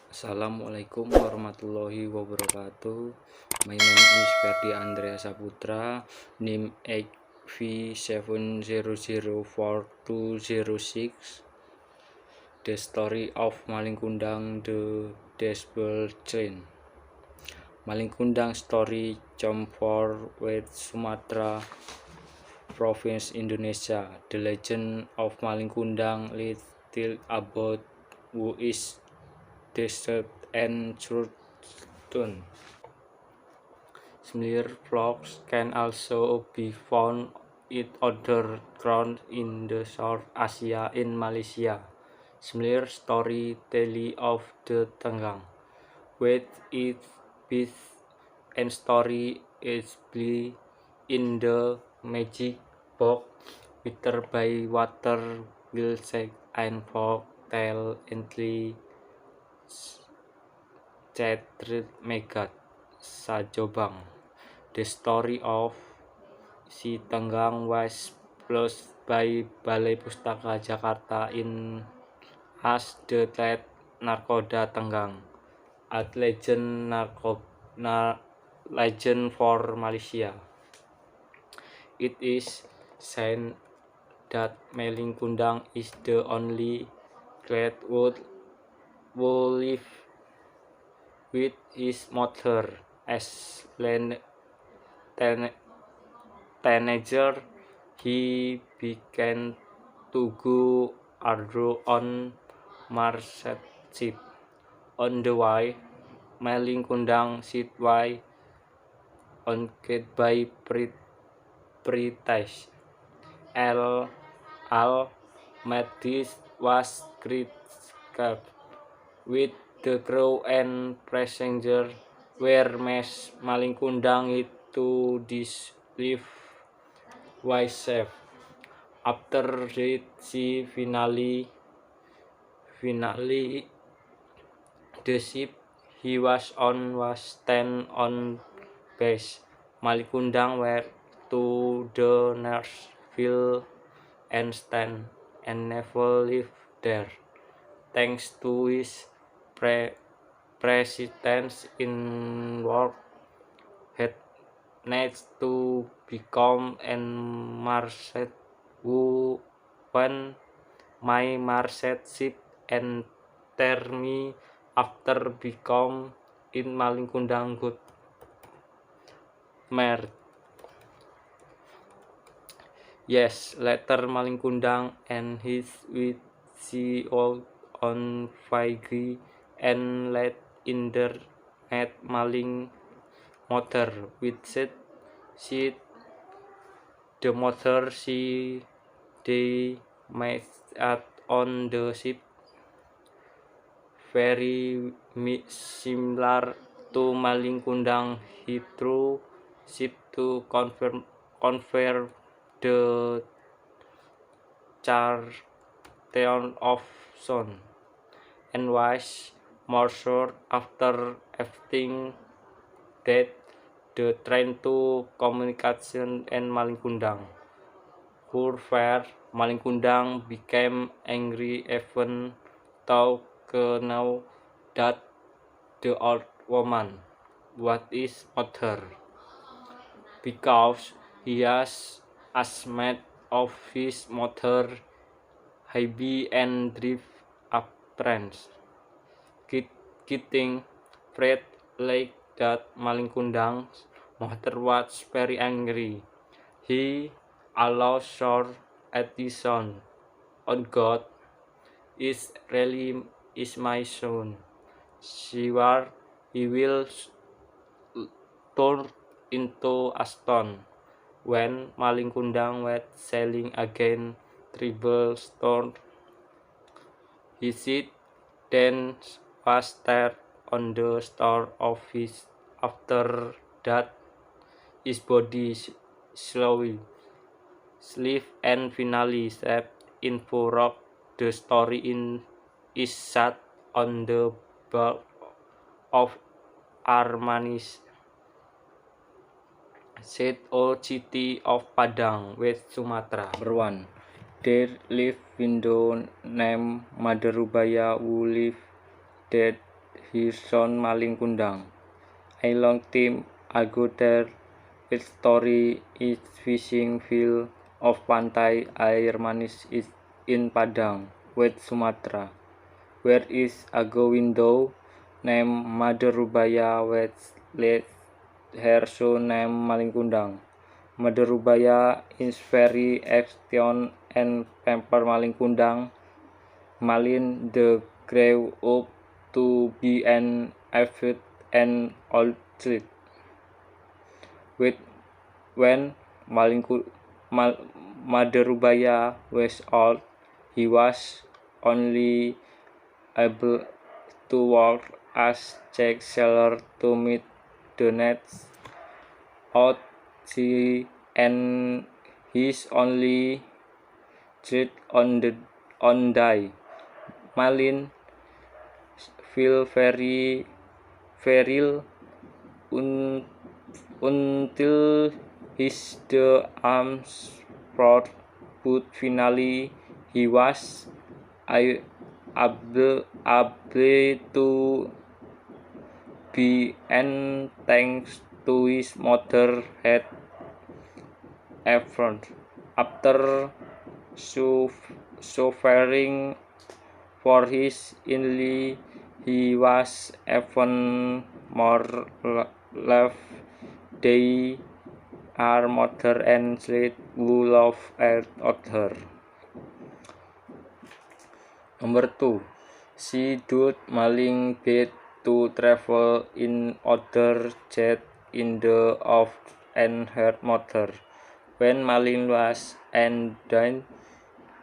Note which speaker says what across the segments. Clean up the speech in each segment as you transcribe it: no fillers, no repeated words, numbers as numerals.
Speaker 1: Assalamualaikum warahmatullahi wabarakatuh. My name is Ferdi Andrea Saputra, NIM 8V7004206. The Story of Maling Kundang, the Decibel Chain. Maling Kundang story Campur with Sumatra Province, Indonesia. The legend of Maling Kundang leads about who is desert and truth. Similar flocks can also be found in other grounds in the South Asia in Malaysia. Similar story telling of the Tenggang, with its myth and story is in the magic box. Written by Water Wilczek and folk tale entry Cetrit Megat Sajobang. The story of Si Tenggang was published by Balai Pustaka Jakarta in as The Tet Narkoda Tenggang, a legend for Malaysia. It is said that Maling Kundang is the only cat who live with his mother. As teenager, he began to go abroad on market ship. On the way, Maling Kundang sit way on get by British. Al Madis was critical with the crew and passengers were Maling Kundang to this live was safe. After that, she finally the ship he was on was stand on base. Maling Kundang went to the Nashville and stand and never lived there. Thanks to his presence in work, had needs to become an marset who when my marset ship and termi after become in Maling Kundang good mer. Yes, later Maling Kundang and his with see out on Figi and let in their net Maling mother with said she the mother she they met at on the ship very similar to Maling Kundang. He threw ship to confirm the Charlton of Son and was more short after everything that the train to communication and Maling Kundang. However, Maling Kundang became angry even though know that the old woman was his mother, because he has ashamed of his mother Habi and drift up friends. Getting Fred like that, Maling Kundang's mother was very angry. He allowed her at his son. On God is really is my son. Sure, he will turn into a stone. When Maling Kundang was sailing again Tribal Storm, he sit then was stared on the star of his. After that, his body slowly sleep and finally slept in rock. The story is set on the bulk of Armanis said old city of Padang, West Sumatra. Number 1. There lived widow named Mother Rubaya who lived dead his son Maling Kundang. A long time ago there its story is fishing field of Pantai Air Manis is in Padang, West Sumatra. Where is a window named Mother Rubaya which let her son named Maling Kundang. Mother Rubaya is very action and pamper Maling Kundang. Malin the grew up to be an avid and old child. When Mother Rubaya was old, he was only able to work as Jack sailor to meet the needs out sea and his only child on die. Malin feel very feral until his the arms brought, but finally he was able to be, and thanks to his mother had effort. After suffering for his inly, he was even more loved. They are mother and child who love each other. Number 2. She did Maling bid to travel in other jet in the of and her mother. When Maling was and then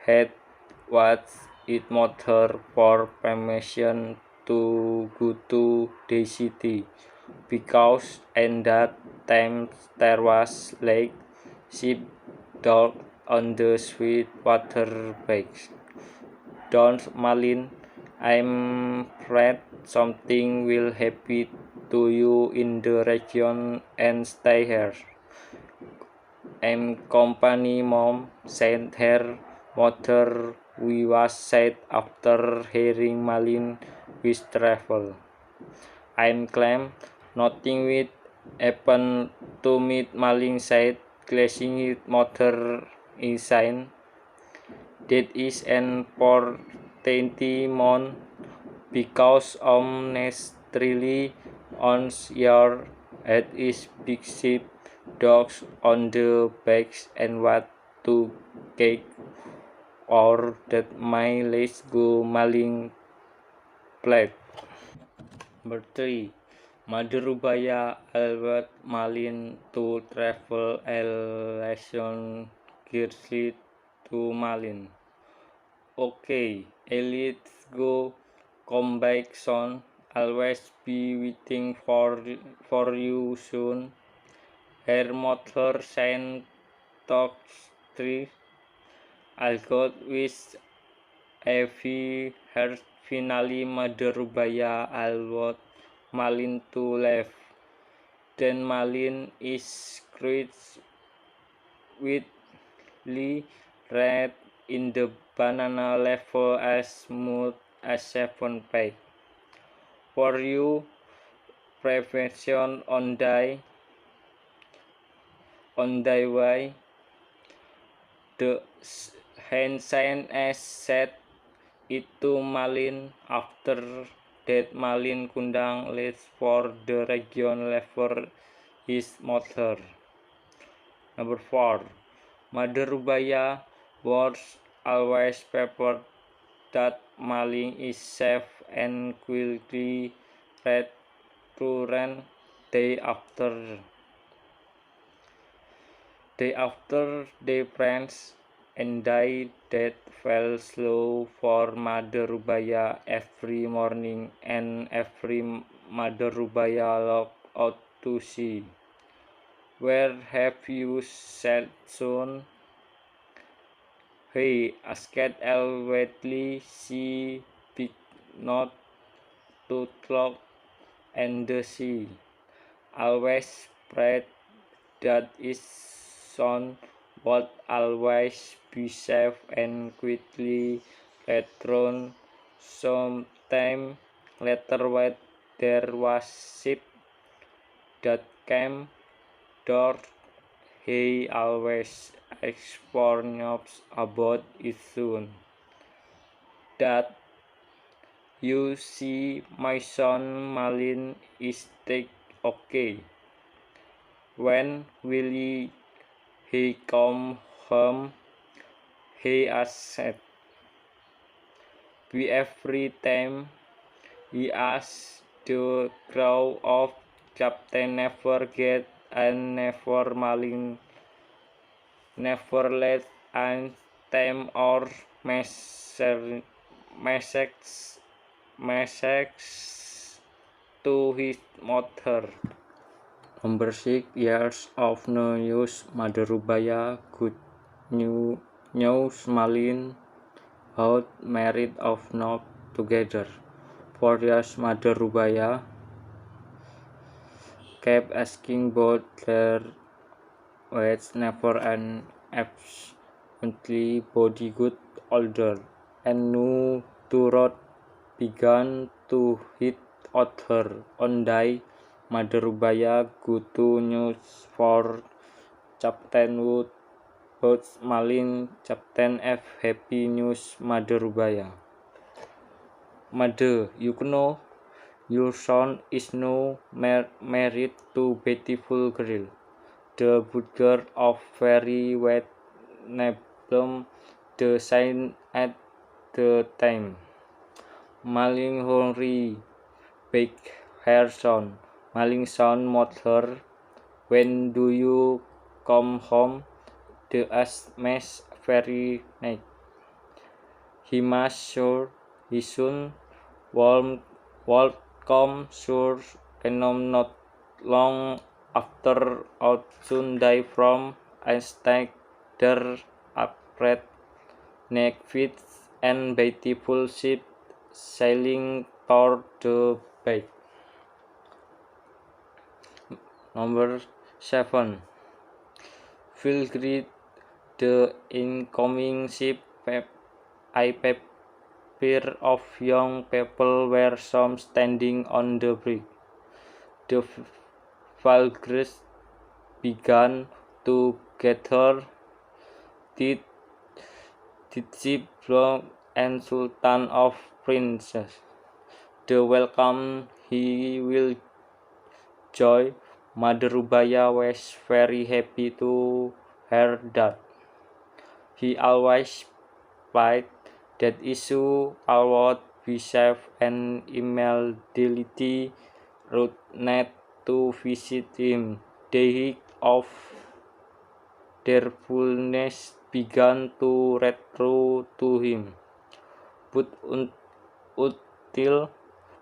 Speaker 1: had what it mother for permission to go to the city, because in that time there was lake ship docked on the sweet water banks. Don't Malin, I'm afraid something will happen to you in the region and stay here. Company mom sent her mother. We was sad after hearing Malin with travel. I'm claim nothing will happen to meet Malin said, clashing his mother inside. That is an portentous month because necessarily on your head is big sheep dogs on the backs and what to cake or that my let's go Maling plate. Number 3. Mother Rubaya allowed Malin to travel elation Girsit to Malin. Okay, let's go. Come back son. Always be waiting for you soon. Her mother sent talks three. I got with Evie her finally Mother Rubaya allowed Malin to leave. Then Malin is scratched with Lee red in the banana level as smooth as 7 pay. For you, prevention on thy way, the hand as said it to Malin. After that Malin Kundang left for the region level his mother. Number 4. Mother Rubaya was always prepared that Maling is safe and quickly return day after their friends and died that fell slow for Mother Rubaya every morning and every Mother Rubaya looked out to sea. Where have you sailed soon? He asked electively. She did not to talk and the sea. Always prayed that his son would always be safe and quickly return. Sometime later, what there was ship that came door. He always explains about it soon. That you see my son Malin is okay. When will he come home? He asked. Every time he asks, the crow of Captain never get and never Malin never let and time or message to his mother. Number 6 years of no use Mother Rubaya good news Malin out married of not together. 4 years Mother Rubaya kept asking both their weights never and absently body good older and new to rot began to hit other on die Mother Rubaya good news for Captain Wood both Malin Captain F happy news Mother Rubaya. Mother, you know your son is now married to beautiful girl. The burger of very wet neblum the sign at the time. Maling hungry big her son. Maling son mother. When do you come home? The asked Miss very night. He must sure he soon come sure and not long after out soon die from and stack their upright neck feet and beautiful ship sailing toward the bay. Number 7. Phil greet the incoming ship. I pair of young people were some standing on the bridge. The Valkyries began to gather. Did she belong and Sultan of Princes? The welcome he will joy. Mother Rubaya was very happy to hear that. He always plied that issue allowed be safe and immediately wrote Ned to visit him. The of their fullness began to return to him. But until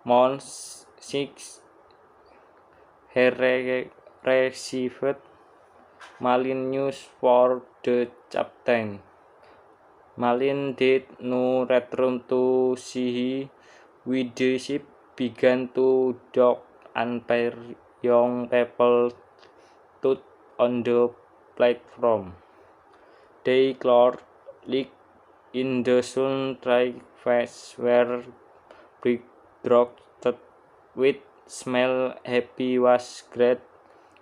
Speaker 1: month 6 he received Malin news for the captain. Malin did no return to sea with the ship began to dock and pair young people stood on the platform. They clothed in the sun dry face were brick dropped with smell happy was great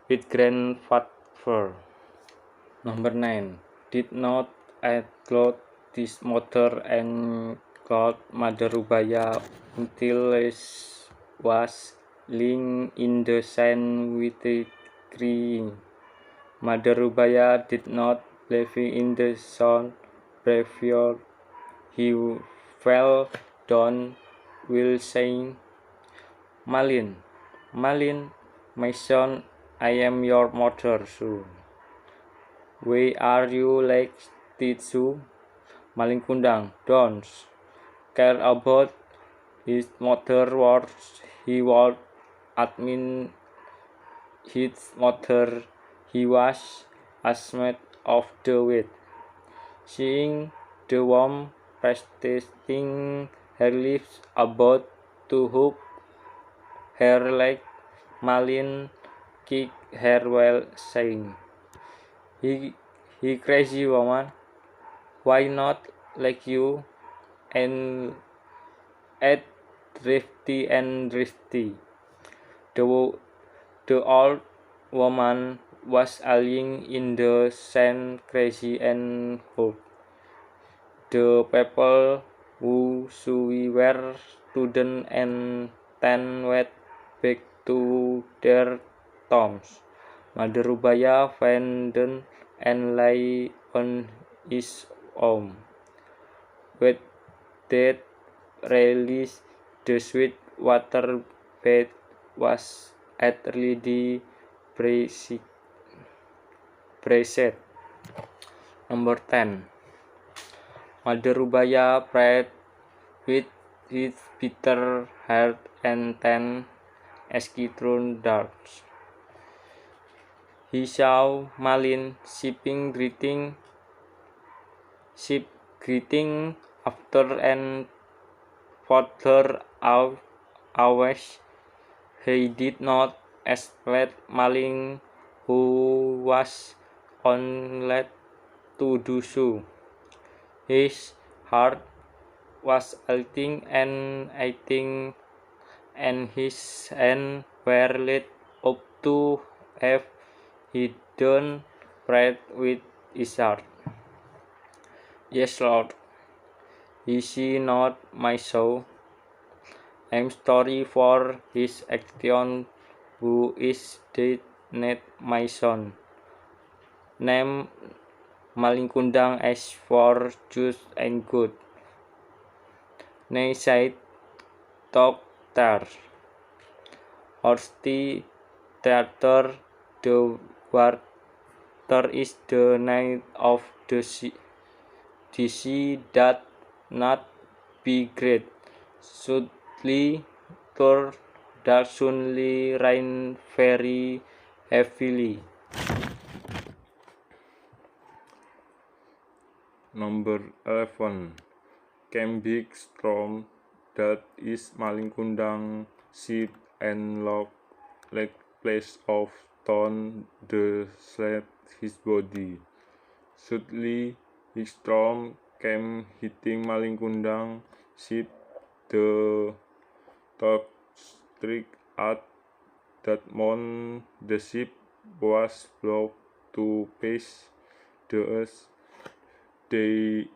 Speaker 1: with grandfather. Number 9. Did not add cloth this mother and called Mother Rubaya until it was lying in the sand with a crying. Mother Rubaya did not believe in the son before he fell down while saying, Malin, Malin, my son, I am your mother soon. Why are you like this so? Malin Kundang, don't care about his mother words. He would admit his mother. He was ashamed of the weight. Seeing the warm pressing her lips about to hook her leg, Malin kicked her while saying, He crazy woman. Why not like you and at drifty and drifty? The, the old woman was lying in the sand, crazy and cold. The people who were students and then went back to their tombs. Mother Rubaya fainted and lay on his arm. With that release, the sweet water bath was utterly breast. Number 10. Mother Rubaya prayed with bitter heart and then asked through darts. He saw Malin sheep greeting after and further hours. He did not expect Malin, who was only to do so. His heart was aching and aching, and his hands were lit up to have he done prayed with his heart. Yes, Lord, is he not my soul? I am sorry for his action, who is dead, not my son. Name Malingkundang as for just and good. Nay said talk there. Horsty theater, the water is the night of the sea. The sea that not be great. Suddenly tur that suddenly rain very heavily.
Speaker 2: Number 11. Came big storm that is Malingkundang ship and like place of stone the sled his body. Suddenly big storm came hitting Malingkundang ship. The top struck at that moment the ship was blown to pieces. The earth they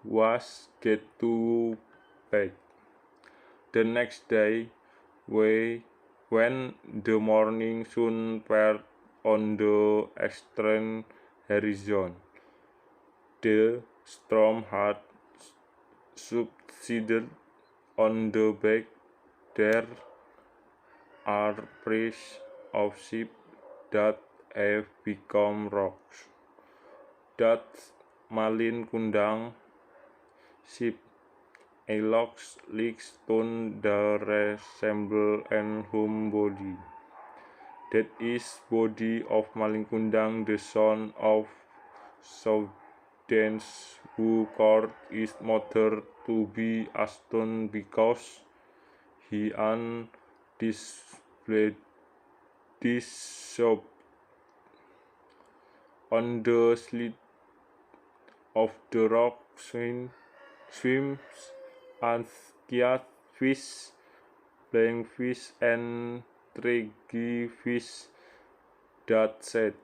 Speaker 2: was get to bed. The next day, when the morning sun appeared on the eastern horizon, the storm had subsided. On the back there are pieces of ship that have become rocks. That's Malingkundang ship. A like stone that resemble an human body. That is body of Malingkundang, the son of Saudens, who called his mother to be a stone because he and displayed this shop on the slit of the rock swims and kiat fish, playing fish and traggy fish. That said,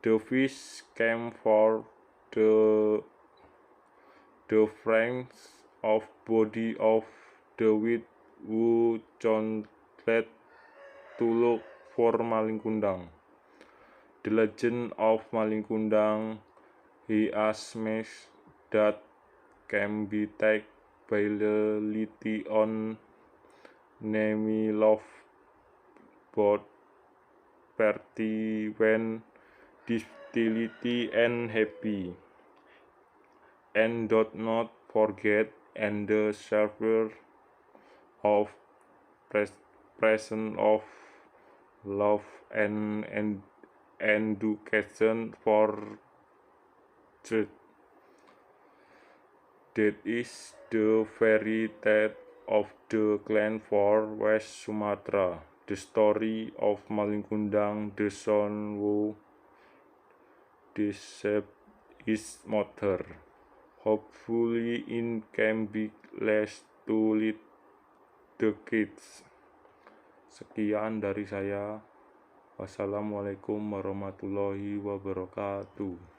Speaker 2: the fish came for the frames of body of the wit who translate to look for Malingkundang. The legend of Malingkundang, he asks that can be taken by the lity on Nemi love both party when distility and happy, and do not forget and the server of present of love and education for truth. That is the fairy tale of the clan for West Sumatra, the story of Malingkundang, the son who deceived his mother. Hopefully it can be less to lead the kids. Sekian dari saya. Wassalamualaikum warahmatullahi wabarakatuh.